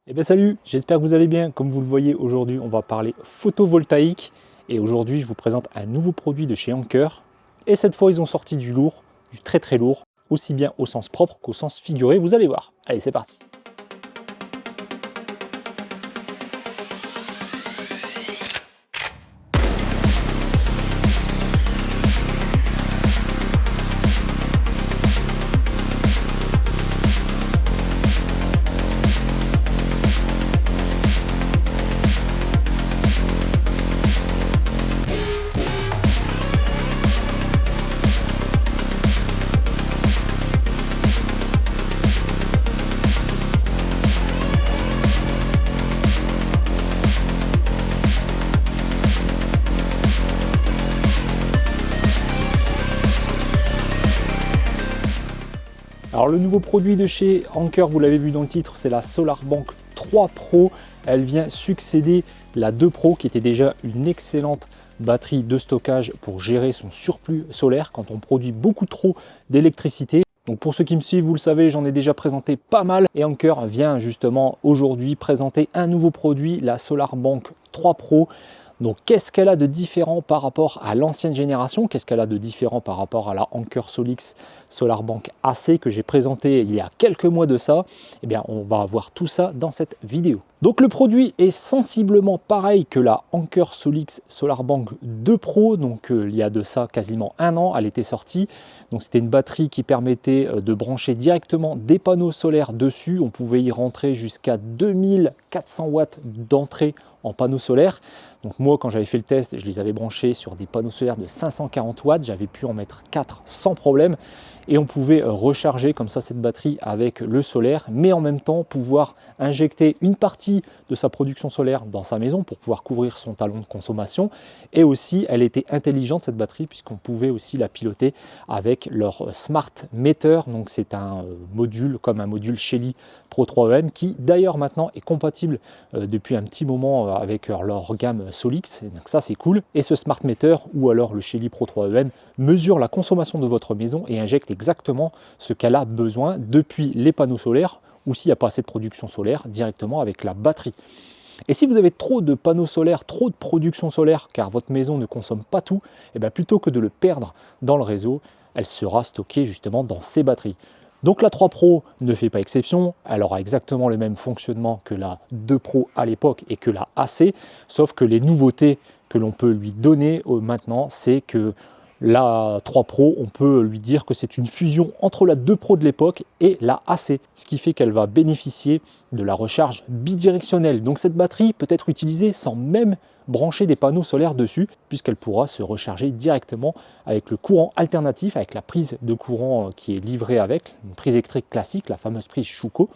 Eh bien salut, j'espère que vous allez bien. Comme vous le voyez aujourd'hui, on va parler photovoltaïque. Et aujourd'hui, je vous présente un nouveau produit de chez Anker. Et cette fois, ils ont sorti du lourd, du très très lourd, aussi bien au sens propre qu'au sens figuré. Vous allez voir. Allez, c'est parti. Alors le nouveau produit de chez Anker, vous l'avez vu dans le titre, c'est la SolarBank 3 Pro. Elle vient succéder la 2 Pro qui était déjà une excellente batterie de stockage pour gérer son surplus solaire quand on produit beaucoup trop d'électricité. Donc pour ceux qui me suivent, vous le savez, j'en ai déjà présenté pas mal et Anker vient justement aujourd'hui présenter un nouveau produit, la SolarBank 3 Pro. Donc qu'est-ce qu'elle a de différent par rapport à l'ancienne génération? Qu'est-ce qu'elle a de différent par rapport à la Anker Solix SolarBank AC que j'ai présenté il y a quelques mois de ça? Eh bien on va voir tout ça dans cette vidéo. Donc le produit est sensiblement pareil que la Anker Solix SolarBank 2 Pro, donc il y a de ça quasiment un an, elle était sortie. Donc c'était une batterie qui permettait de brancher directement des panneaux solaires dessus. On pouvait y rentrer jusqu'à 2400 watts d'entrée en panneaux solaires. Donc moi, quand j'avais fait le test, je les avais branchés sur des panneaux solaires de 540 watts. J'avais pu en mettre 4 sans problème. Et on pouvait recharger comme ça cette batterie avec le solaire, mais en même temps pouvoir injecter une partie de sa production solaire dans sa maison pour pouvoir couvrir son talon de consommation. Et aussi, elle était intelligente cette batterie puisqu'on pouvait aussi la piloter avec leur Smart Meter. Donc c'est un module comme un module Shelly Pro 3M qui d'ailleurs maintenant est compatible depuis un petit moment avec leur gamme Solix. Donc ça c'est cool. Et ce Smart Meter ou alors le Shelly Pro 3M mesure la consommation de votre maison et injecte exactement ce qu'elle a besoin depuis les panneaux solaires ou s'il n'y a pas assez de production solaire directement avec la batterie. Et si vous avez trop de panneaux solaires, trop de production solaire, car votre maison ne consomme pas tout, et bien plutôt que de le perdre dans le réseau, elle sera stockée justement dans ces batteries. Donc la 3 Pro ne fait pas exception, elle aura exactement le même fonctionnement que la 2 Pro à l'époque et que la AC, sauf que les nouveautés que l'on peut lui donner maintenant, c'est que la 3 Pro, on peut lui dire que c'est une fusion entre la 2 Pro de l'époque et la AC, ce qui fait qu'elle va bénéficier de la recharge bidirectionnelle. Donc cette batterie peut être utilisée sans même brancher des panneaux solaires dessus, puisqu'elle pourra se recharger directement avec le courant alternatif, avec la prise de courant qui est livrée avec, une prise électrique classique, la fameuse prise Schuko.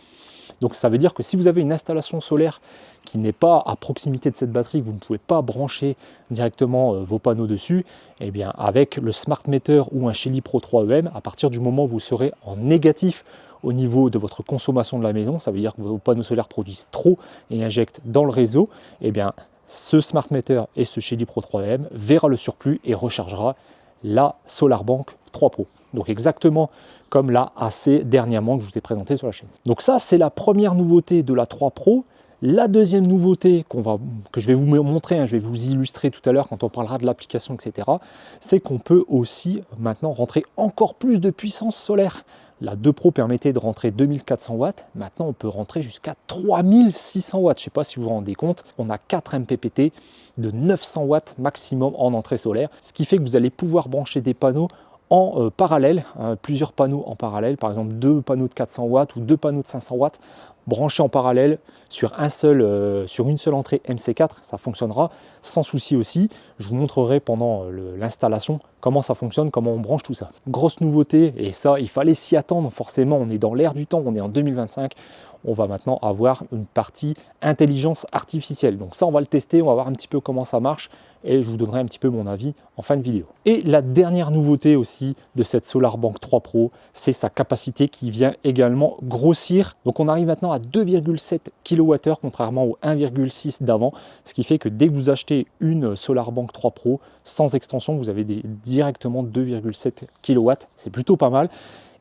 Donc ça veut dire que si vous avez une installation solaire qui n'est pas à proximité de cette batterie, que vous ne pouvez pas brancher directement vos panneaux dessus, eh bien avec le Smart Meter ou un Shelly Pro 3EM, à partir du moment où vous serez en négatif au niveau de votre consommation de la maison, ça veut dire que vos panneaux solaires produisent trop et injectent dans le réseau, eh bien ce Smart Meter et ce Shelly Pro 3M verra le surplus et rechargera la SolarBank 3 Pro. Donc exactement comme la AC dernièrement que je vous ai présenté sur la chaîne. Donc ça, c'est la première nouveauté de la 3 Pro. La deuxième nouveauté que je vais vous montrer, je vais vous illustrer tout à l'heure quand on parlera de l'application, etc., c'est qu'on peut aussi maintenant rentrer encore plus de puissance solaire. La 2 Pro permettait de rentrer 2400 watts, maintenant on peut rentrer jusqu'à 3600 watts. Je ne sais pas si vous vous rendez compte, on a 4 MPPT de 900 watts maximum en entrée solaire, ce qui fait que vous allez pouvoir brancher des panneaux en parallèle, plusieurs panneaux en parallèle, par exemple 2 panneaux de 400 watts ou 2 panneaux de 500 watts branchés en parallèle sur une seule entrée MC4, ça fonctionnera sans souci aussi. Je vous montrerai pendant l'installation comment ça fonctionne, comment on branche tout ça. Grosse nouveauté, et ça il fallait s'y attendre forcément, on est dans l'air du temps, on est en 2025, on va maintenant avoir une partie intelligence artificielle. Donc ça on va le tester, on va voir un petit peu comment ça marche et je vous donnerai un petit peu mon avis en fin de vidéo. Et la dernière nouveauté aussi de cette SolarBank 3 Pro, c'est sa capacité qui vient également grossir. Donc on arrive maintenant à 2,7 kWh contrairement au 1,6 d'avant, ce qui fait que dès que vous achetez une SolarBank 3 Pro sans extension, vous avez directement 2,7 kW, c'est plutôt pas mal.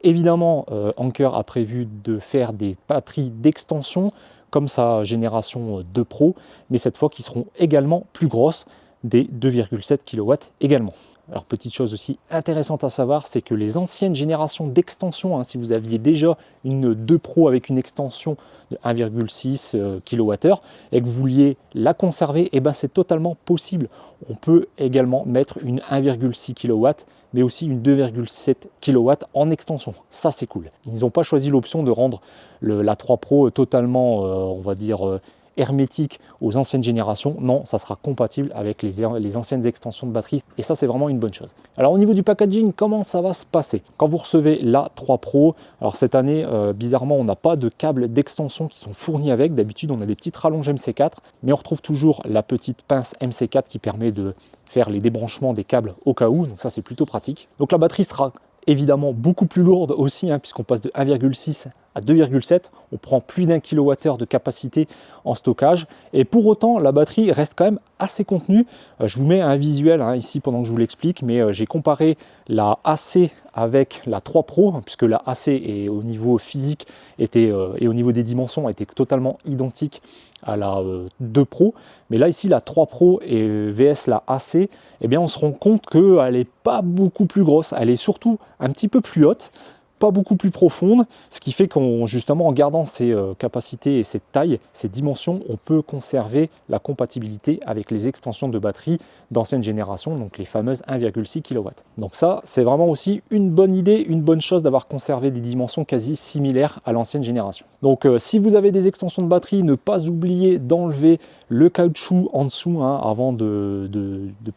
Évidemment, Anker a prévu de faire des batteries d'extension. comme sa génération 2 Pro, mais cette fois qui seront également plus grosses, des 2,7 kW également. Alors petite chose aussi intéressante à savoir, c'est que les anciennes générations d'extension, si vous aviez déjà une 2 Pro avec une extension de 1,6 kWh et que vous vouliez la conserver, et ben c'est totalement possible. On peut également mettre une 1,6 kW mais aussi une 2,7 kW en extension. Ça c'est cool. Ils n'ont pas choisi l'option de rendre la 3 Pro totalement, on va dire, hermétique aux anciennes générations. Non, ça sera compatible avec les anciennes extensions de batterie et ça c'est vraiment une bonne chose. Alors au niveau du packaging, comment ça va se passer quand vous recevez la 3 Pro? Alors cette année, bizarrement, on n'a pas de câbles d'extension qui sont fournis avec. D'habitude, on a des petites rallonges MC4, mais on retrouve toujours la petite pince MC4 qui permet de faire les débranchements des câbles au cas où, donc ça c'est plutôt pratique. Donc la batterie sera évidemment beaucoup plus lourde aussi, puisqu'on passe de 1,6 à 2,7, on prend plus d'1 kWh de capacité en stockage, et pour autant la batterie reste quand même assez contenue. Je vous mets un visuel ici pendant que je vous l'explique, mais j'ai comparé la AC avec la 3 Pro, puisque la AC est, au niveau physique et au niveau des dimensions était totalement identique à la 2 Pro, mais là ici la 3 Pro et VS la AC, eh bien on se rend compte qu'elle n'est pas beaucoup plus grosse, elle est surtout un petit peu plus haute, pas beaucoup plus profonde, ce qui fait qu'en justement en gardant ces capacités et cette taille, ces dimensions, on peut conserver la compatibilité avec les extensions de batterie d'ancienne génération, donc les fameuses 1,6 kW. Donc ça, c'est vraiment aussi une bonne idée, une bonne chose d'avoir conservé des dimensions quasi similaires à l'ancienne génération. Donc si vous avez des extensions de batterie, ne pas oublier d'enlever le caoutchouc en dessous avant de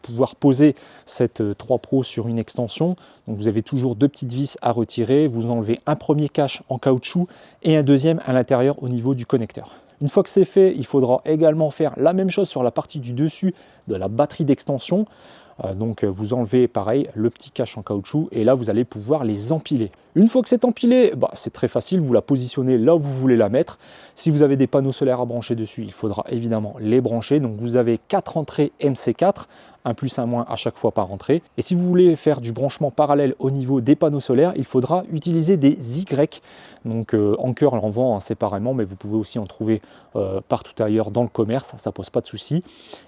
pouvoir poser cette 3 Pro sur une extension. Donc vous avez toujours deux petites vis à retirer, vous enlevez un premier cache en caoutchouc et un deuxième à l'intérieur au niveau du connecteur. Une fois que c'est fait, il faudra également faire la même chose sur la partie du dessus de la batterie d'extension. Donc vous enlevez pareil le petit cache en caoutchouc et là vous allez pouvoir les empiler. Une fois que c'est empilé, c'est très facile, vous la positionnez là où vous voulez la mettre. Si vous avez des panneaux solaires à brancher dessus, il faudra évidemment les brancher. Donc vous avez 4 entrées MC4, un plus un moins à chaque fois par entrée. Et si vous voulez faire du branchement parallèle au niveau des panneaux solaires, il faudra utiliser des Y. Donc Anker en vend séparément, mais vous pouvez aussi en trouver partout ailleurs dans le commerce, ça pose pas de souci.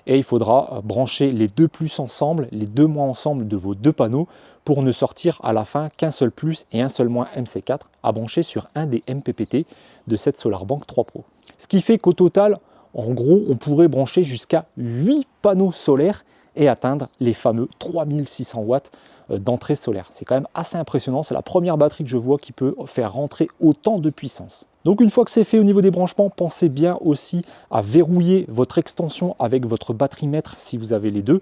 Et il faudra brancher les deux plus ensemble, les deux moins ensemble de vos deux panneaux pour ne sortir à la fin qu'un seul plus et un seul moins MC4 à brancher sur un des MPPT de cette SolarBank 3 Pro. Ce qui fait qu'au total, en gros, on pourrait brancher jusqu'à 8 panneaux solaires et atteindre les fameux 3600 watts d'entrée solaire. C'est quand même assez impressionnant, c'est la première batterie que je vois qui peut faire rentrer autant de puissance. Donc une fois que c'est fait au niveau des branchements, pensez bien aussi à verrouiller votre extension avec votre batterie-mètre si vous avez les deux.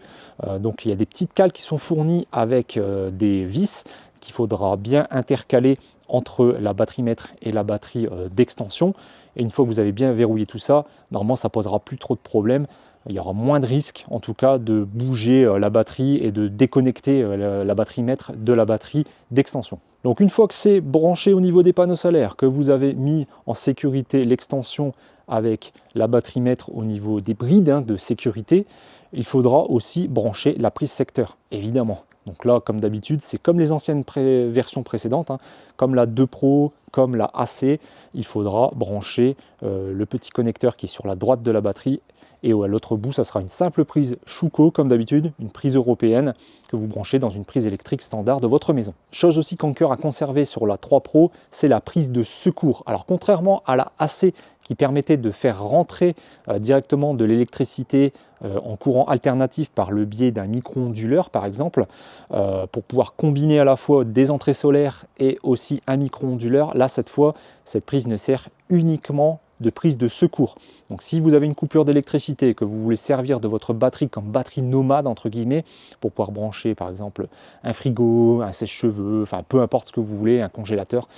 Donc il y a des petites cales qui sont fournies avec des vis qu'il faudra bien intercaler entre la batterie-mètre et la batterie d'extension. Et une fois que vous avez bien verrouillé tout ça, normalement ça ne posera plus trop de problèmes. Il y aura moins de risques en tout cas de bouger la batterie et de déconnecter la batterie-mètre de la batterie d'extension. Donc une fois que c'est branché au niveau des panneaux solaires, que vous avez mis en sécurité l'extension avec la batterie-mètre au niveau des brides de sécurité, il faudra aussi brancher la prise secteur, évidemment. Donc là, comme d'habitude, c'est comme les anciennes versions précédentes, comme la 2 Pro, comme la AC, il faudra brancher le petit connecteur qui est sur la droite de la batterie. Et à l'autre bout, ça sera une simple prise Schuko, comme d'habitude, une prise européenne que vous branchez dans une prise électrique standard de votre maison. Chose aussi qu'Anker a conservé sur la 3 Pro, c'est la prise de secours. Alors contrairement à la AC qui permettait de faire rentrer directement de l'électricité en courant alternatif par le biais d'un micro-onduleur par exemple, pour pouvoir combiner à la fois des entrées solaires et aussi un micro-onduleur, là cette fois, cette prise ne sert uniquement de prise de secours. Donc si vous avez une coupure d'électricité et que vous voulez servir de votre batterie comme batterie nomade entre guillemets pour pouvoir brancher par exemple un frigo, un sèche-cheveux, enfin peu importe ce que vous voulez, un congélateur,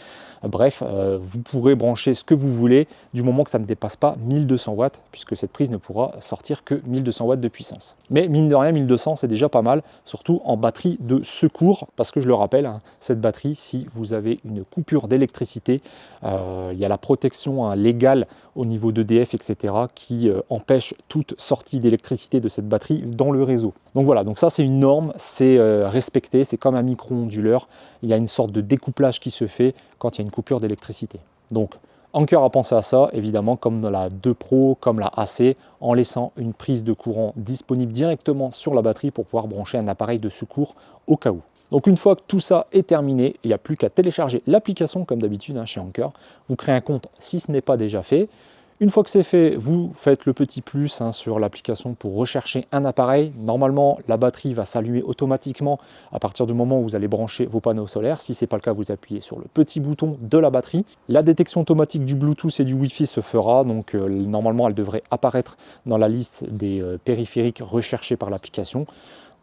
bref, vous pourrez brancher ce que vous voulez du moment que ça ne dépasse pas 1200 watts puisque cette prise ne pourra sortir que 1200 watts de puissance. Mais mine de rien, 1200 c'est déjà pas mal, surtout en batterie de secours parce que je le rappelle, cette batterie, si vous avez une coupure d'électricité, il y a la protection légale au niveau d'EDF, etc., qui empêche toute sortie d'électricité de cette batterie dans le réseau. Donc voilà, donc ça c'est une norme, c'est respecté, c'est comme un micro-onduleur, il y a une sorte de découplage qui se fait quand il y a une coupure d'électricité. Donc Anker a pensé à ça, évidemment, comme dans la 2 Pro, comme la AC, en laissant une prise de courant disponible directement sur la batterie pour pouvoir brancher un appareil de secours au cas où. Donc une fois que tout ça est terminé, il n'y a plus qu'à télécharger l'application comme d'habitude chez Anker. Vous créez un compte si ce n'est pas déjà fait. Une fois que c'est fait, vous faites le petit plus sur l'application pour rechercher un appareil. Normalement, la batterie va s'allumer automatiquement à partir du moment où vous allez brancher vos panneaux solaires. Si ce n'est pas le cas, vous appuyez sur le petit bouton de la batterie. La détection automatique du Bluetooth et du Wi-Fi se fera. Donc normalement, elle devrait apparaître dans la liste des périphériques recherchés par l'application.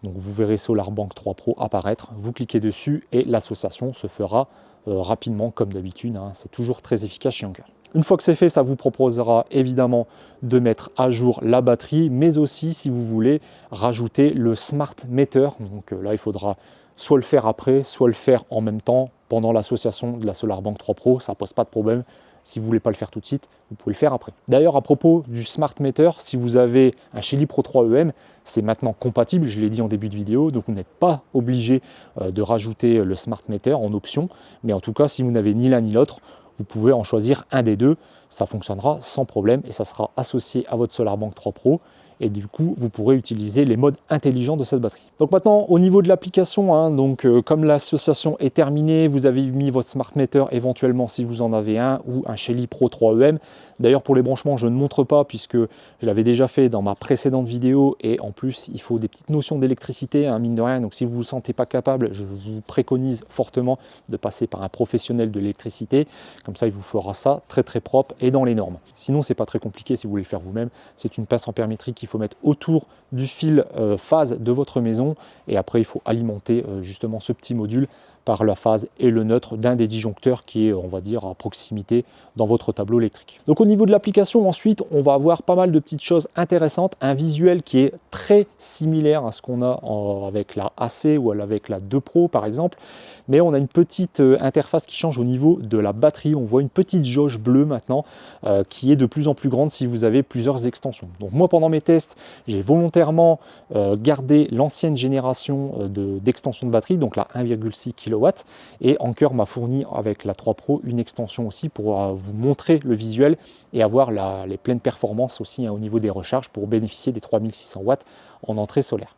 Donc vous verrez SolarBank 3 Pro apparaître. Vous cliquez dessus et l'association se fera rapidement comme d'habitude. C'est toujours très efficace chez Anker. Une fois que c'est fait, ça vous proposera évidemment de mettre à jour la batterie, mais aussi, si vous voulez, rajouter le Smart Meter. Donc là, il faudra soit le faire après, soit le faire en même temps pendant l'association de la SolarBank 3 Pro. Ça ne pose pas de problème. Si vous ne voulez pas le faire tout de suite, vous pouvez le faire après. D'ailleurs, à propos du Smart Meter, si vous avez un Shelly Pro 3 EM, c'est maintenant compatible, je l'ai dit en début de vidéo, donc vous n'êtes pas obligé de rajouter le Smart Meter en option. Mais en tout cas, si vous n'avez ni l'un ni l'autre, vous pouvez en choisir un des deux, ça fonctionnera sans problème et ça sera associé à votre SolarBank 3 Pro et du coup vous pourrez utiliser les modes intelligents de cette batterie. Donc maintenant au niveau de l'application, comme l'association est terminée, vous avez mis votre Smart Meter éventuellement si vous en avez un ou un Shelly Pro 3 EM. D'ailleurs pour les branchements je ne montre pas puisque je l'avais déjà fait dans ma précédente vidéo et en plus il faut des petites notions d'électricité, mine de rien, donc si vous ne vous sentez pas capable, je vous préconise fortement de passer par un professionnel de l'électricité, comme ça il vous fera ça très très propre et dans les normes. Sinon c'est pas très compliqué si vous voulez le faire vous-même, c'est une pince ampère-métrique qu'il faut mettre autour du fil phase de votre maison et après il faut alimenter justement ce petit module par la phase et le neutre d'un des disjoncteurs qui est, on va dire, à proximité dans votre tableau électrique. Donc au niveau de l'application, ensuite, on va avoir pas mal de petites choses intéressantes, un visuel qui est très similaire à ce qu'on a avec la AC ou avec la 2 Pro par exemple, mais on a une petite interface qui change au niveau de la batterie. On voit une petite jauge bleue maintenant qui est de plus en plus grande si vous avez plusieurs extensions. Donc moi, pendant mes tests, j'ai volontairement gardé l'ancienne génération d'extension de batterie, donc la 1,6 kW, et Anker m'a fourni avec la 3 Pro une extension aussi pour vous montrer le visuel et avoir les pleines performances aussi au niveau des recharges pour bénéficier des 3600 watts en entrée solaire.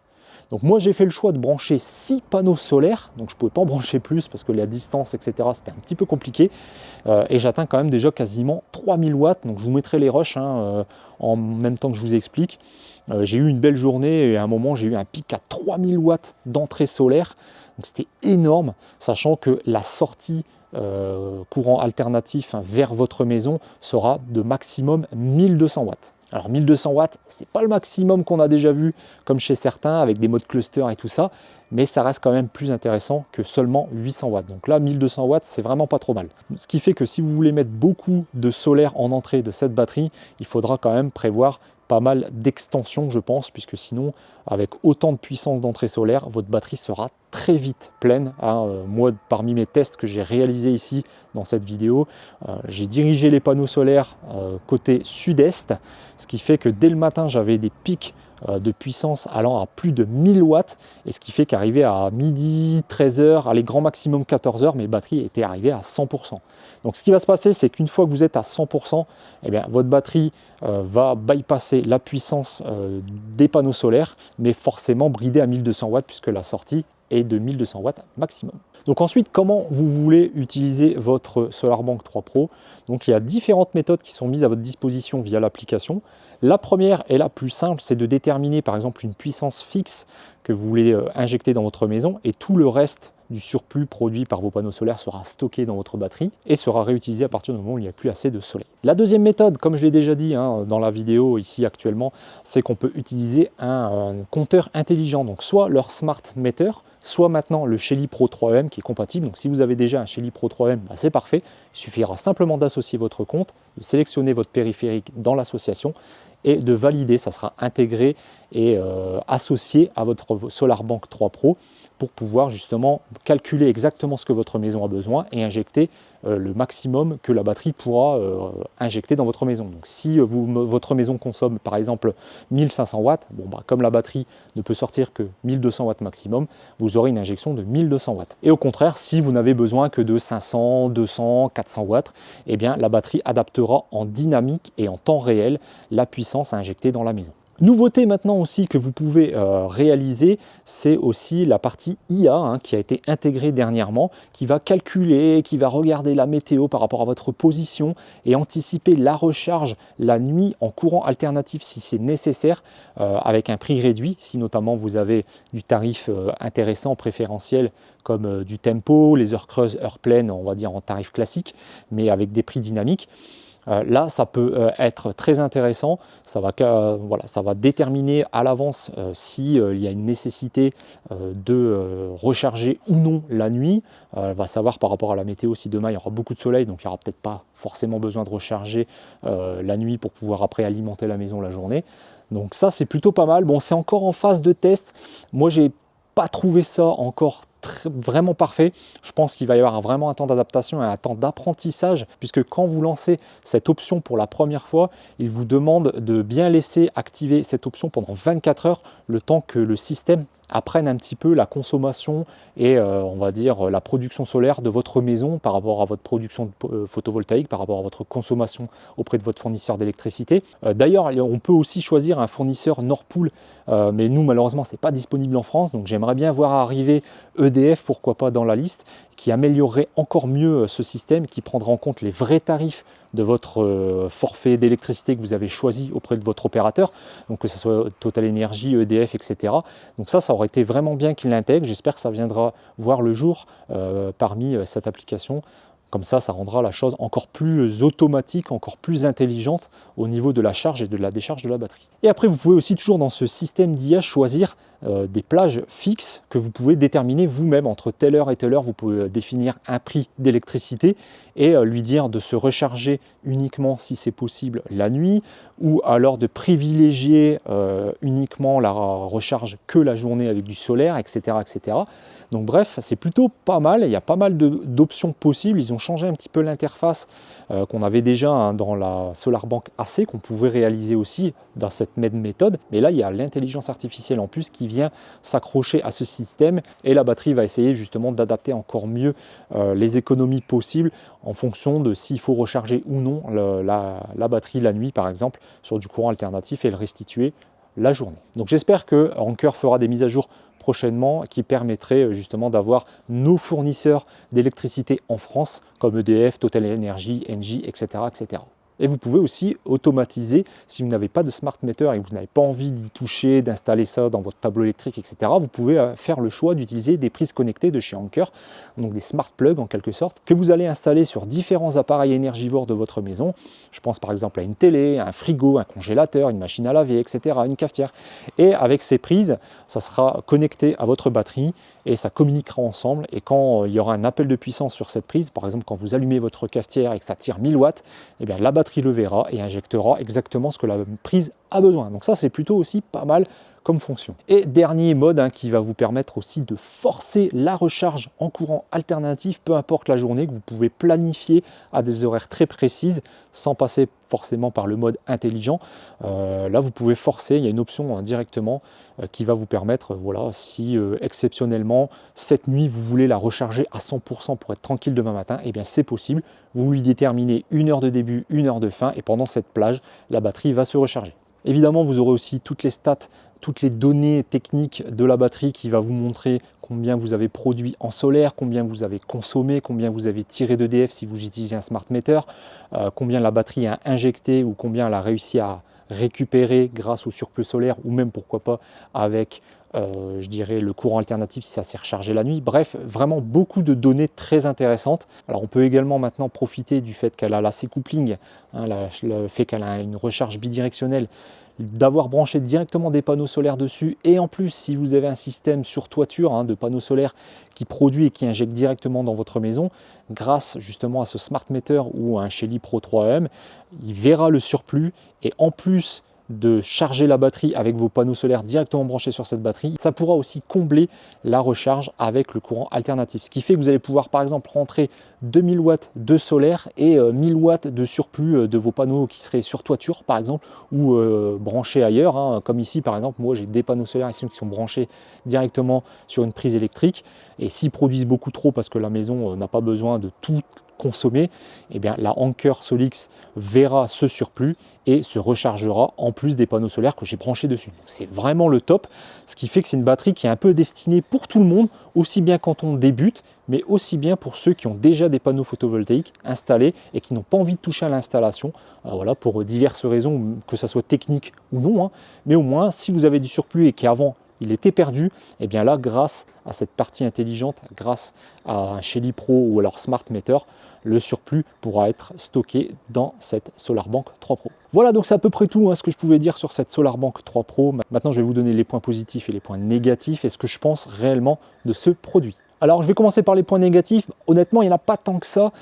Donc moi j'ai fait le choix de brancher 6 panneaux solaires, donc je ne pouvais pas en brancher plus parce que la distance etc c'était un petit peu compliqué et j'atteins quand même déjà quasiment 3000 watts, donc je vous mettrai les rushs en même temps que je vous explique. J'ai eu une belle journée et à un moment j'ai eu un pic à 3000 watts d'entrée solaire, donc c'était énorme, sachant que la sortie courant alternatif vers votre maison sera de maximum 1200 watts. Alors 1200 watts, c'est pas le maximum qu'on a déjà vu comme chez certains avec des modes cluster et tout ça, mais ça reste quand même plus intéressant que seulement 800 watts. Donc là 1200 watts, c'est vraiment pas trop mal. Ce qui fait que si vous voulez mettre beaucoup de solaire en entrée de cette batterie, il faudra quand même prévoir pas mal d'extensions je pense, puisque sinon avec autant de puissance d'entrée solaire, votre batterie sera très vite pleine. Moi parmi mes tests que j'ai réalisés ici dans cette vidéo, j'ai dirigé les panneaux solaires côté sud-est, ce qui fait que dès le matin j'avais des pics de puissance allant à plus de 1000 watts et ce qui fait qu'arrivé à midi, 13h, allez grand maximum 14h, mes batteries étaient arrivées à 100%. Donc ce qui va se passer, c'est qu'une fois que vous êtes à 100%, eh bien, votre batterie va bypasser la puissance des panneaux solaires, mais forcément bridée à 1200 watts puisque la sortie est de 1200 watts maximum. Donc ensuite, comment vous voulez utiliser votre SolarBank 3 Pro? Donc il y a différentes méthodes qui sont mises à votre disposition via l'application. La première et la plus simple, c'est de déterminer par exemple une puissance fixe que vous voulez injecter dans votre maison et tout le reste du surplus produit par vos panneaux solaires sera stocké dans votre batterie et sera réutilisé à partir du moment où il n'y a plus assez de soleil. La deuxième méthode, comme je l'ai déjà dit dans la vidéo ici actuellement, c'est qu'on peut utiliser un compteur intelligent, donc soit leur Smart Meter, soit maintenant le Shelly Pro 3M qui est compatible. Donc si vous avez déjà un Shelly Pro 3M, c'est parfait. Il suffira simplement d'associer votre compte, de sélectionner votre périphérique dans l'association et de valider. Ça sera intégré et associé à votre SolarBank 3 Pro pour pouvoir justement calculer exactement ce que votre maison a besoin et injecter le maximum que la batterie pourra injecter dans votre maison. Donc si votre maison consomme par exemple 1500 watts, comme la batterie ne peut sortir que 1200 watts maximum, vous vous aurez une injection de 1200 watts. Et au contraire, si vous n'avez besoin que de 500, 200, 400 watts, eh bien la batterie adaptera en dynamique et en temps réel la puissance à injecter dans la maison. Nouveauté maintenant aussi que vous pouvez réaliser, c'est aussi la partie IA qui a été intégrée dernièrement, qui va calculer, qui va regarder la météo par rapport à votre position et anticiper la recharge la nuit en courant alternatif si c'est nécessaire, avec un prix réduit, si notamment vous avez du tarif intéressant, préférentiel, comme du tempo, les heures creuses, heures pleines, on va dire en tarif classique, mais avec des prix dynamiques. Là, ça peut être très intéressant, ça va déterminer à l'avance s'il y a une nécessité de recharger ou non la nuit. Elle va savoir par rapport à la météo si demain il y aura beaucoup de soleil, donc il n'y aura peut-être pas forcément besoin de recharger la nuit pour pouvoir après alimenter la maison la journée. Donc ça, c'est plutôt pas mal. Bon, c'est encore en phase de test. Moi, j'ai pas trouvé ça encore vraiment parfait. Je pense qu'il va y avoir vraiment un temps d'adaptation et un temps d'apprentissage, puisque quand vous lancez cette option pour la première fois, il vous demande de bien laisser activer cette option pendant 24 heures, le temps que le système apprenne un petit peu la consommation et on va dire la production solaire de votre maison par rapport à votre production photovoltaïque, par rapport à votre consommation auprès de votre fournisseur d'électricité. D'ailleurs, on peut aussi choisir un fournisseur Nord Pool, mais nous malheureusement c'est pas disponible en France, donc j'aimerais bien voir arriver EDF, pourquoi pas, dans la liste, qui améliorerait encore mieux ce système, qui prendra en compte les vrais tarifs de votre forfait d'électricité que vous avez choisi auprès de votre opérateur, donc que ce soit Total Energy, EDF, etc. Donc ça aurait été vraiment bien qu'il l'intègre. J'espère que ça viendra voir le jour parmi cette application. Comme ça rendra la chose encore plus automatique, encore plus intelligente au niveau de la charge et de la décharge de la batterie. Et après, vous pouvez aussi toujours dans ce système d'IA choisir des plages fixes que vous pouvez déterminer vous-même. Entre telle heure et telle heure, vous pouvez définir un prix d'électricité et lui dire de se recharger uniquement si c'est possible la nuit, ou alors de privilégier uniquement la recharge que la journée avec du solaire, etc. etc. Donc bref, c'est plutôt pas mal, il y a pas mal d'options possibles. Ils ont changé un petit peu l'interface qu'on avait déjà dans la SolarBank AC, qu'on pouvait réaliser aussi dans cette même méthode. Mais là, il y a l'intelligence artificielle en plus qui vient s'accrocher à ce système et la batterie va essayer justement d'adapter encore mieux les économies possibles en fonction de s'il faut recharger ou non la batterie la nuit, par exemple, sur du courant alternatif et le restituer la journée. Donc j'espère que Anker fera des mises à jour prochainement qui permettraient justement d'avoir nos fournisseurs d'électricité en France comme EDF, Total Energy, Engie, etc., etc. Et vous pouvez aussi automatiser, si vous n'avez pas de smart meter et que vous n'avez pas envie d'y toucher, d'installer ça dans votre tableau électrique, etc., vous pouvez faire le choix d'utiliser des prises connectées de chez Anker, donc des smart plugs en quelque sorte, que vous allez installer sur différents appareils énergivores de votre maison. Je pense par exemple à une télé, un frigo, un congélateur, une machine à laver, etc., une cafetière. Et avec ces prises, ça sera connecté à votre batterie et ça communiquera ensemble. Et quand il y aura un appel de puissance sur cette prise, par exemple quand vous allumez votre cafetière et que ça tire 1000 watts, eh bien la batterie le verra et injectera exactement ce que la prise a besoin. Donc ça, c'est plutôt aussi pas mal comme fonction. Et dernier mode qui va vous permettre aussi de forcer la recharge en courant alternatif, peu importe la journée, que vous pouvez planifier à des horaires très précises sans passer forcément par le mode intelligent. Là, vous pouvez forcer, il y a une option directement qui va vous permettre, voilà, si exceptionnellement cette nuit vous voulez la recharger à 100% pour être tranquille demain matin, et bien c'est possible. Vous lui déterminez une heure de début, une heure de fin, et pendant cette plage, la batterie va se recharger. Évidemment, vous aurez aussi toutes les stats, toutes les données techniques de la batterie qui va vous montrer combien vous avez produit en solaire, combien vous avez consommé, combien vous avez tiré d'EDF si vous utilisez un smart meter, combien la batterie a injecté ou combien elle a réussi à récupérer grâce au surplus solaire ou même pourquoi pas avec je dirais le courant alternatif si ça s'est rechargé la nuit. Bref, vraiment beaucoup de données très intéressantes. Alors on peut également maintenant profiter du fait qu'elle a l'AC coupling, le fait qu'elle a une recharge bidirectionnelle, d'avoir branché directement des panneaux solaires dessus, et en plus si vous avez un système sur toiture de panneaux solaires qui produit et qui injecte directement dans votre maison, grâce justement à ce smart meter ou à un Shelly Pro 3M, il verra le surplus et en plus de charger la batterie avec vos panneaux solaires directement branchés sur cette batterie. Ça pourra aussi combler la recharge avec le courant alternatif. Ce qui fait que vous allez pouvoir par exemple rentrer 2000 watts de solaire et 1000 watts de surplus de vos panneaux qui seraient sur toiture par exemple ou branchés ailleurs. Hein. Comme ici par exemple, moi j'ai des panneaux solaires ici qui sont branchés directement sur une prise électrique et s'ils produisent beaucoup trop parce que la maison n'a pas besoin de tout consommer, eh bien la Anker Solix verra ce surplus et se rechargera en plus des panneaux solaires que j'ai branchés dessus. C'est vraiment le top, ce qui fait que c'est une batterie qui est un peu destinée pour tout le monde, aussi bien quand on débute, mais aussi bien pour ceux qui ont déjà des panneaux photovoltaïques installés et qui n'ont pas envie de toucher à l'installation, voilà, pour diverses raisons, que ça soit technique ou non, hein. Mais au moins, si vous avez du surplus et qu'avant il était perdu, et bien là, grâce à cette partie intelligente, grâce à un Shelly Pro ou alors Smart Meter, le surplus pourra être stocké dans cette SolarBank 3 Pro. Voilà, donc c'est à peu près tout hein, ce que je pouvais dire sur cette SolarBank 3 Pro. Maintenant, je vais vous donner les points positifs et les points négatifs et ce que je pense réellement de ce produit. Alors, je vais commencer par les points négatifs. Honnêtement, il n'y en a pas tant que ça.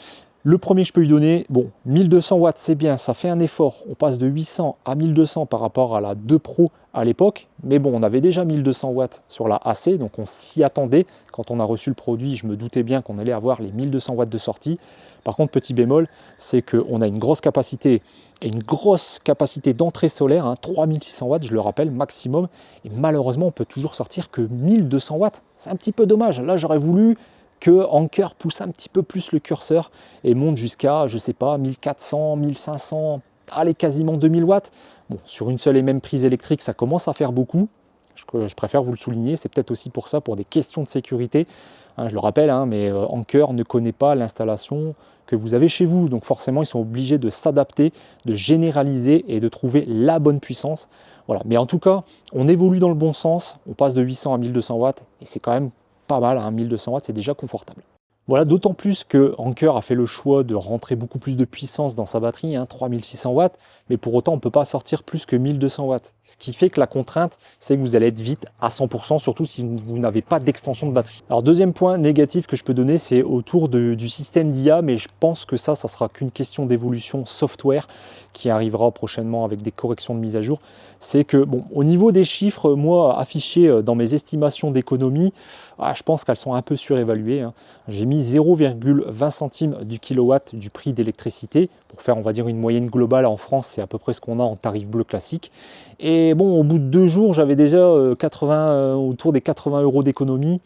Le premier que je peux lui donner, bon, 1200 watts, c'est bien, ça fait un effort. On passe de 800 à 1200 par rapport à la 2 Pro à l'époque. Mais bon, on avait déjà 1200 watts sur la AC, donc on s'y attendait. Quand on a reçu le produit, je me doutais bien qu'on allait avoir les 1200 watts de sortie. Par contre, petit bémol, c'est qu'on a une grosse capacité et une grosse capacité d'entrée solaire, hein, 3600 watts, je le rappelle, maximum. Et malheureusement, on peut toujours sortir que 1200 watts. C'est un petit peu dommage. Là, j'aurais voulu que Anker pousse un petit peu plus le curseur et monte jusqu'à, je sais pas, 1400, 1500, allez, quasiment 2000 watts. Bon, sur une seule et même prise électrique, ça commence à faire beaucoup. Je préfère vous le souligner, c'est peut-être aussi pour ça, pour des questions de sécurité. Hein, je le rappelle, hein, mais Anker ne connaît pas l'installation que vous avez chez vous. Donc forcément, ils sont obligés de s'adapter, de généraliser et de trouver la bonne puissance. Voilà. Mais en tout cas, on évolue dans le bon sens. On passe de 800 à 1200 watts et c'est quand même pas mal, hein, 1200 watts, c'est déjà confortable. Voilà, d'autant plus que Anker a fait le choix de rentrer beaucoup plus de puissance dans sa batterie, hein, 3600 watts, mais pour autant on ne peut pas sortir plus que 1200 watts. Ce qui fait que la contrainte, c'est que vous allez être vite à 100%, surtout si vous n'avez pas d'extension de batterie. Alors deuxième point négatif que je peux donner, c'est autour du système d'IA, mais je pense que ça sera qu'une question d'évolution software qui arrivera prochainement avec des corrections de mise à jour. C'est que, bon, au niveau des chiffres, moi, affichés dans mes estimations d'économie, je pense qu'elles sont un peu surévaluées, hein. J'ai mis 0,20 centimes du kilowatt du prix d'électricité pour faire, on va dire, une moyenne globale en France. C'est à peu près ce qu'on a en tarif bleu classique. Et bon, au bout de 2 jours, j'avais déjà autour des 80 € d'économie.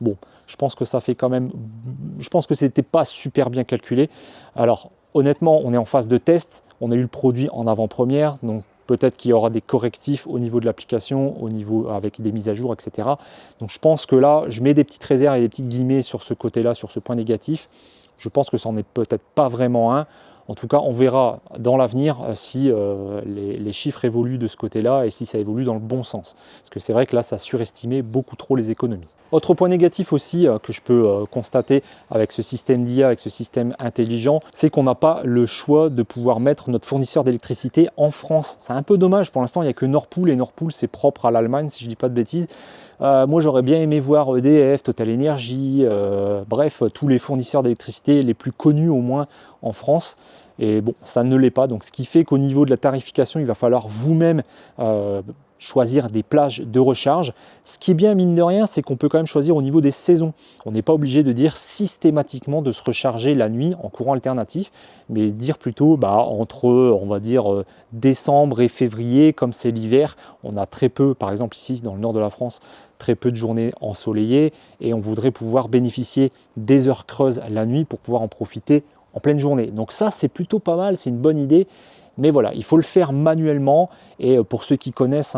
Bon, je pense que ça fait quand même... Je pense que c'était pas super bien calculé. Alors, honnêtement, on est en phase de test. On a eu le produit en avant-première, donc peut-être qu'il y aura des correctifs au niveau de l'application, au niveau avec des mises à jour, etc. Donc je pense que là, je mets des petites réserves et des petites guillemets sur ce côté-là, sur ce point négatif. Je pense que ça n'en est peut-être pas vraiment un. En tout cas, on verra dans l'avenir si les chiffres évoluent de ce côté-là et si ça évolue dans le bon sens. Parce que c'est vrai que là, ça surestimait beaucoup trop les économies. Autre point négatif aussi que je peux constater avec ce système d'IA, avec ce système intelligent, c'est qu'on n'a pas le choix de pouvoir mettre notre fournisseur d'électricité en France. C'est un peu dommage, pour l'instant, il n'y a que Nord Pool et Nord Pool, c'est propre à l'Allemagne, si je ne dis pas de bêtises. Moi, j'aurais bien aimé voir EDF, Total Energy, bref, tous les fournisseurs d'électricité les plus connus au moins en France. Et bon, ça ne l'est pas. Donc, ce qui fait qu'au niveau de la tarification, il va falloir vous-même choisir des plages de recharge. Ce qui est bien, mine de rien, c'est qu'on peut quand même choisir au niveau des saisons. On n'est pas obligé de dire systématiquement de se recharger la nuit en courant alternatif, mais dire plutôt entre, on va dire, décembre et février, comme c'est l'hiver, on a très peu, par exemple ici dans le nord de la France, très peu de journées ensoleillées et on voudrait pouvoir bénéficier des heures creuses la nuit pour pouvoir en profiter en pleine journée. Donc ça, c'est plutôt pas mal, c'est une bonne idée. Mais voilà, il faut le faire manuellement et pour ceux qui connaissent,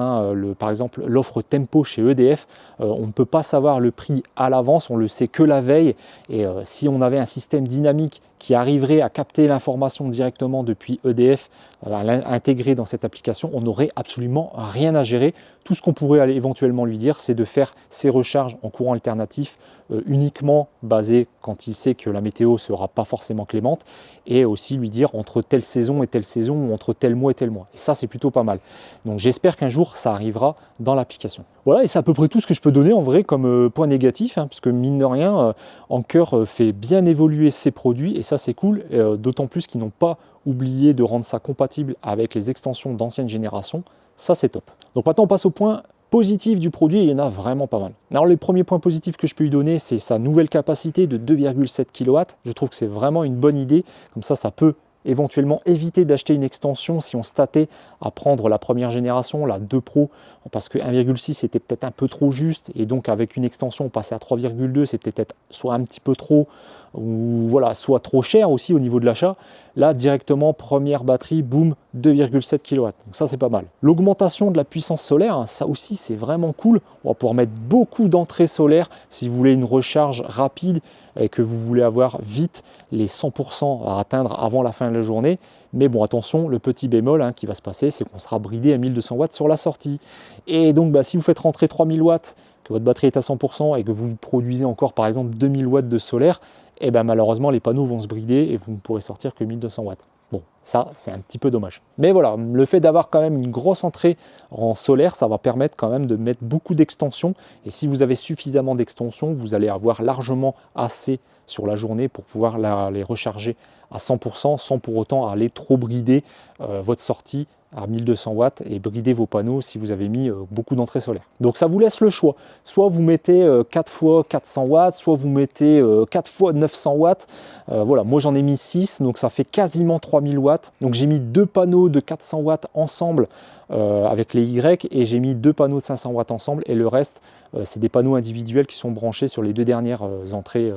par exemple l'offre Tempo chez EDF, on ne peut pas savoir le prix à l'avance, on le sait que la veille et si on avait un système dynamique qui arriverait à capter l'information directement depuis EDF, à l'intégrer dans cette application, on n'aurait absolument rien à gérer. Tout ce qu'on pourrait aller éventuellement lui dire, c'est de faire ses recharges en courant alternatif uniquement basé quand il sait que la météo ne sera pas forcément clémente et aussi lui dire entre telle saison et telle saison ou entre tel mois et tel mois. Et ça, c'est plutôt pas mal. Donc j'espère qu'un jour, ça arrivera dans l'application. Voilà, et c'est à peu près tout ce que je peux donner en vrai comme point négatif, puisque mine de rien, Anker fait bien évoluer ses produits et ça, ça c'est cool, d'autant plus qu'ils n'ont pas oublié de rendre ça compatible avec les extensions d'ancienne génération. Ça c'est top. Donc maintenant on passe au point positif du produit, il y en a vraiment pas mal. Alors les premiers points positifs que je peux lui donner, c'est sa nouvelle capacité de 2,7 kW. Je trouve que c'est vraiment une bonne idée, comme ça peut éventuellement éviter d'acheter une extension si on se tâtait à prendre la première génération, la 2 Pro, parce que 1,6 était peut-être un peu trop juste, et donc avec une extension passer à 3,2 c'est peut-être soit un petit peu trop, ou voilà, soit trop cher aussi au niveau de l'achat. Là directement première batterie, boum, 2,7 kW, donc ça c'est pas mal. L'augmentation de la puissance solaire, ça aussi c'est vraiment cool. On va pouvoir mettre beaucoup d'entrées solaires si vous voulez une recharge rapide et que vous voulez avoir vite les 100% à atteindre avant la fin de la journée. Mais bon, attention, le petit bémol qui va se passer, c'est qu'on sera bridé à 1200 watts sur la sortie. Et donc, si vous faites rentrer 3000 watts, que votre batterie est à 100% et que vous produisez encore, par exemple, 2000 watts de solaire, et malheureusement, les panneaux vont se brider et vous ne pourrez sortir que 1200 watts. Bon, ça, c'est un petit peu dommage. Mais voilà, le fait d'avoir quand même une grosse entrée en solaire, ça va permettre quand même de mettre beaucoup d'extensions. Et si vous avez suffisamment d'extensions, vous allez avoir largement assez sur la journée pour pouvoir les recharger à 100% sans pour autant aller trop brider votre sortie à 1200 watts et brider vos panneaux si vous avez mis beaucoup d'entrées solaires. Donc ça vous laisse le choix. Soit vous mettez 4 fois 400 watts, soit vous mettez 4 fois 900 watts. Voilà, moi j'en ai mis 6, donc ça fait quasiment 3000 watts. Donc j'ai mis 2 panneaux de 400 watts ensemble avec les Y, et j'ai mis 2 panneaux de 500 watts ensemble, et le reste, c'est des panneaux individuels qui sont branchés sur les 2 dernières entrées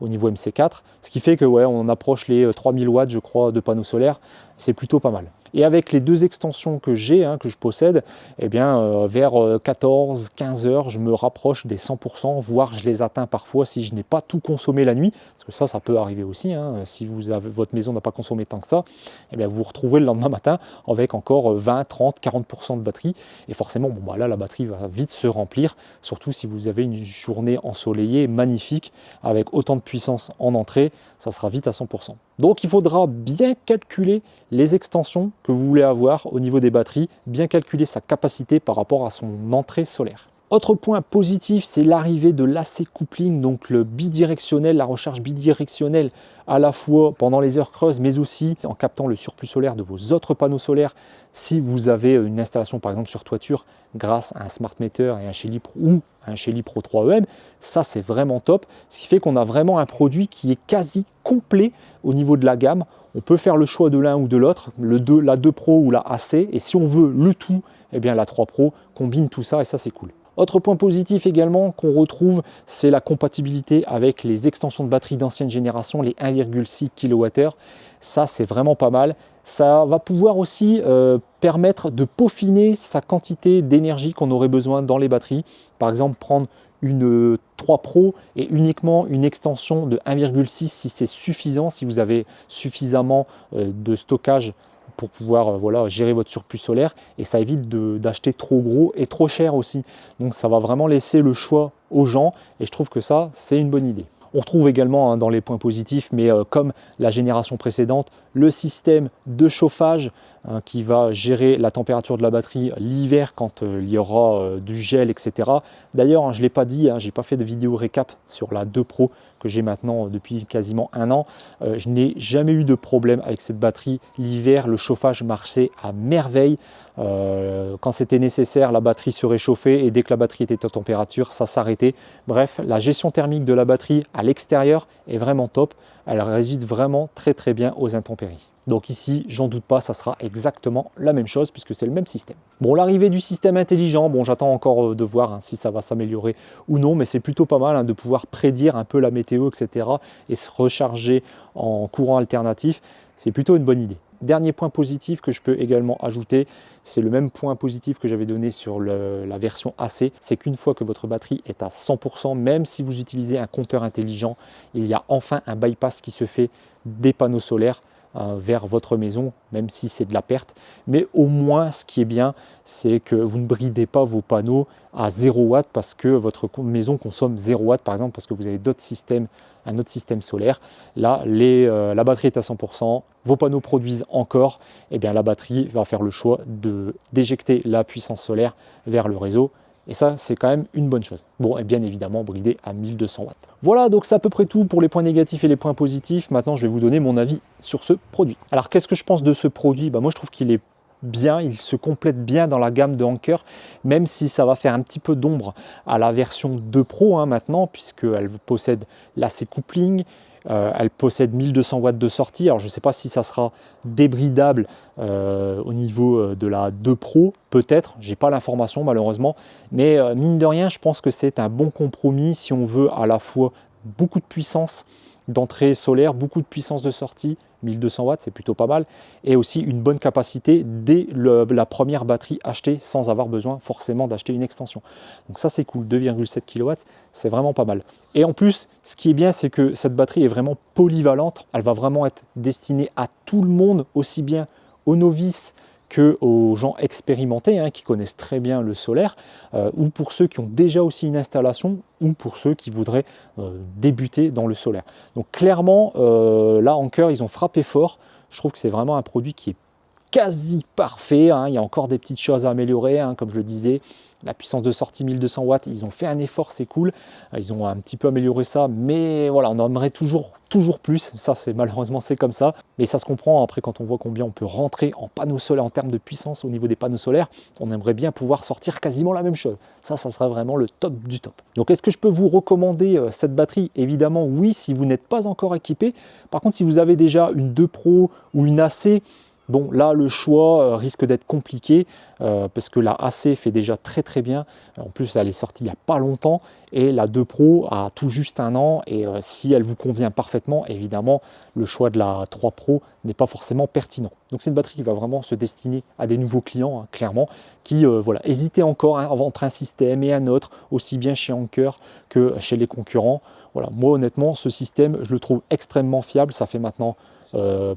au niveau MC4, ce qui fait que on approche les 3000 watts je crois de panneaux solaires, c'est plutôt pas mal. Et avec les 2 extensions que j'ai, que je possède, vers 14-15 heures, je me rapproche des 100%, voire je les atteins parfois si je n'ai pas tout consommé la nuit, parce que ça peut arriver aussi, si votre maison n'a pas consommé tant que ça, vous vous retrouvez le lendemain matin avec encore 20, 30, 40% de batterie, et forcément, là la batterie va vite se remplir, surtout si vous avez une journée ensoleillée magnifique, avec autant de puissance en entrée, ça sera vite à 100%. Donc il faudra bien calculer les extensions que vous voulez avoir au niveau des batteries, bien calculer sa capacité par rapport à son entrée solaire. Autre point positif, c'est l'arrivée de l'AC coupling, donc le bidirectionnel, la recharge bidirectionnelle à la fois pendant les heures creuses, mais aussi en captant le surplus solaire de vos autres panneaux solaires. Si vous avez une installation par exemple sur toiture grâce à un smart meter et un Shelly Pro ou un Shelly Pro 3EM, ça c'est vraiment top. Ce qui fait qu'on a vraiment un produit qui est quasi complet au niveau de la gamme. On peut faire le choix de l'un ou de l'autre, la 2 Pro ou la AC, et si on veut le tout, la 3 Pro combine tout ça, et ça c'est cool. Autre point positif également qu'on retrouve, c'est la compatibilité avec les extensions de batterie d'ancienne génération, les 1,6 kWh. Ça, c'est vraiment pas mal. Ça va pouvoir aussi permettre de peaufiner sa quantité d'énergie qu'on aurait besoin dans les batteries. Par exemple, prendre une 3 Pro et uniquement une extension de 1,6 si c'est suffisant, si vous avez suffisamment de stockage pour pouvoir gérer votre surplus solaire, et ça évite d'acheter trop gros et trop cher aussi. Donc ça va vraiment laisser le choix aux gens, et je trouve que ça, c'est une bonne idée. On retrouve également dans les points positifs, mais comme la génération précédente, le système de chauffage qui va gérer la température de la batterie l'hiver quand il y aura du gel, etc. D'ailleurs, je ne l'ai pas dit, je n'ai pas fait de vidéo récap sur la 2 Pro que j'ai maintenant depuis quasiment un an. Je n'ai jamais eu de problème avec cette batterie. L'hiver, le chauffage marchait à merveille. Quand c'était nécessaire, la batterie se réchauffait, et dès que la batterie était à température, ça s'arrêtait. Bref, la gestion thermique de la batterie à l'extérieur est vraiment top. Elle résiste vraiment très très bien aux intempéries. Donc ici, j'en doute pas, ça sera exactement la même chose puisque c'est le même système. Bon, l'arrivée du système intelligent, j'attends encore de voir si ça va s'améliorer ou non, mais c'est plutôt pas mal de pouvoir prédire un peu la météo, etc. et se recharger en courant alternatif. C'est plutôt une bonne idée. Dernier point positif que je peux également ajouter, c'est le même point positif que j'avais donné sur la version AC, c'est qu'une fois que votre batterie est à 100%, même si vous utilisez un compteur intelligent, il y a enfin un bypass qui se fait des panneaux solaires vers votre maison, même si c'est de la perte. Mais au moins, ce qui est bien, c'est que vous ne bridez pas vos panneaux à 0 watts parce que votre maison consomme 0 watts, par exemple, parce que vous avez d'autres systèmes, un autre système solaire. Là, la batterie est à 100%, vos panneaux produisent encore, et bien la batterie va faire le choix d'éjecter la puissance solaire vers le réseau, Et ça, c'est quand même une bonne chose. Bon, et bien évidemment, bridé à 1200 watts. Voilà, donc c'est à peu près tout pour les points négatifs et les points positifs. Maintenant, je vais vous donner mon avis sur ce produit. Alors, qu'est-ce que je pense de ce produit? Moi, je trouve qu'il est bien, il se complète bien dans la gamme de Anker, même si ça va faire un petit peu d'ombre à la version 2 Pro maintenant, puisqu'elle possède l'AC coupling, elle possède 1200 watts de sortie. Alors je ne sais pas si ça sera débridable au niveau de la 2 Pro, peut-être, j'ai pas l'information malheureusement, mais mine de rien, je pense que c'est un bon compromis si on veut à la fois beaucoup de puissance d'entrée solaire, beaucoup de puissance de sortie, 1200 watts, c'est plutôt pas mal, et aussi une bonne capacité dès la première batterie achetée sans avoir besoin forcément d'acheter une extension. Donc ça c'est cool, 2,7 kW, c'est vraiment pas mal. Et en plus, ce qui est bien, c'est que cette batterie est vraiment polyvalente, elle va vraiment être destinée à tout le monde, aussi bien aux novices que aux gens expérimentés qui connaissent très bien le solaire, ou pour ceux qui ont déjà aussi une installation, ou pour ceux qui voudraient débuter dans le solaire. Donc clairement, là Anker, ils ont frappé fort. Je trouve que c'est vraiment un produit qui est quasi parfait. Il y a encore des petites choses à améliorer, comme je le disais. La puissance de sortie 1200 watts, ils ont fait un effort, c'est cool. Ils ont un petit peu amélioré ça, mais voilà, on aimerait toujours plus. Ça, c'est malheureusement, c'est comme ça. Mais ça se comprend après quand on voit combien on peut rentrer en panneaux solaires, en termes de puissance au niveau des panneaux solaires. On aimerait bien pouvoir sortir quasiment la même chose. Ça serait vraiment le top du top. Donc, est-ce que je peux vous recommander cette batterie? Évidemment, oui, si vous n'êtes pas encore équipé. Par contre, si vous avez déjà une 2 Pro ou une AC, bon, là, le choix risque d'être compliqué parce que la AC fait déjà très bien. En plus, elle est sortie il n'y a pas longtemps et la 2 Pro a tout juste 1 an. Et si elle vous convient parfaitement, évidemment, le choix de la 3 Pro n'est pas forcément pertinent. Donc, c'est une batterie qui va vraiment se destiner à des nouveaux clients, clairement, qui hésitaient encore entre un système et un autre, aussi bien chez Anker que chez les concurrents. Voilà, moi, honnêtement, ce système, je le trouve extrêmement fiable. Ça fait maintenant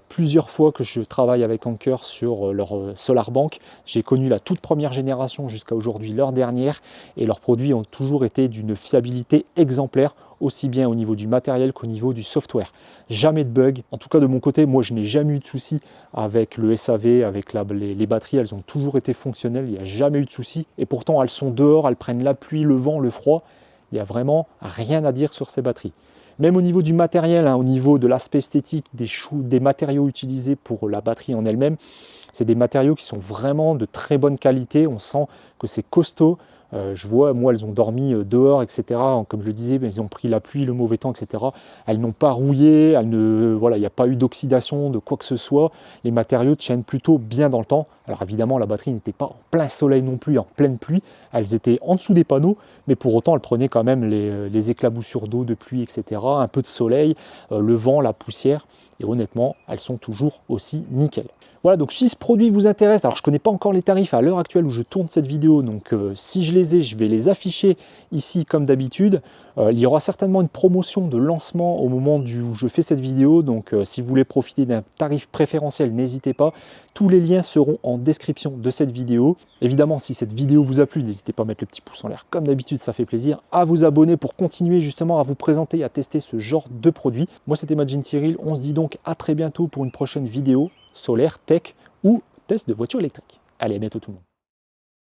plusieurs fois que je travaille avec Anker sur leur SolarBank. J'ai connu la toute première génération jusqu'à aujourd'hui, leur dernière, et leurs produits ont toujours été d'une fiabilité exemplaire, aussi bien au niveau du matériel qu'au niveau du software. Jamais de bug. En tout cas, de mon côté, moi, je n'ai jamais eu de soucis avec le SAV, avec les batteries. Elles ont toujours été fonctionnelles. Il n'y a jamais eu de soucis. Et pourtant, elles sont dehors, elles prennent la pluie, le vent, le froid. Il n'y a vraiment rien à dire sur ces batteries. Même au niveau du matériel, au niveau de l'aspect esthétique, des matériaux utilisés pour la batterie en elle-même, c'est des matériaux qui sont vraiment de très bonne qualité. On sent que c'est costaud. Je vois, moi, elles ont dormi dehors, etc. Comme je le disais, ils ont pris la pluie, le mauvais temps, etc. Elles n'ont pas rouillé, il n'y a pas eu d'oxydation, de quoi que ce soit. Les matériaux tiennent plutôt bien dans le temps. Alors évidemment, la batterie n'était pas en plein soleil non plus, en pleine pluie. Elles étaient en dessous des panneaux, mais pour autant, elles prenaient quand même les éclaboussures d'eau, de pluie, etc. Un peu de soleil, le vent, la poussière. Et honnêtement, elles sont toujours aussi nickel. Voilà, donc si ce produit vous intéresse, alors je ne connais pas encore les tarifs à l'heure actuelle où je tourne cette vidéo, donc si je les ai, je vais les afficher ici comme d'habitude. Il y aura certainement une promotion de lancement au moment où je fais cette vidéo, donc si vous voulez profiter d'un tarif préférentiel, n'hésitez pas. Tous les liens seront en description de cette vidéo. Évidemment, si cette vidéo vous a plu, n'hésitez pas à mettre le petit pouce en l'air comme d'habitude, ça fait plaisir. À vous abonner pour continuer justement à vous présenter, à tester ce genre de produit. Moi, c'était Majin Cyril, on se dit donc à très bientôt pour une prochaine vidéo solaire, tech ou test de voiture électrique. Allez, à bientôt tout le monde.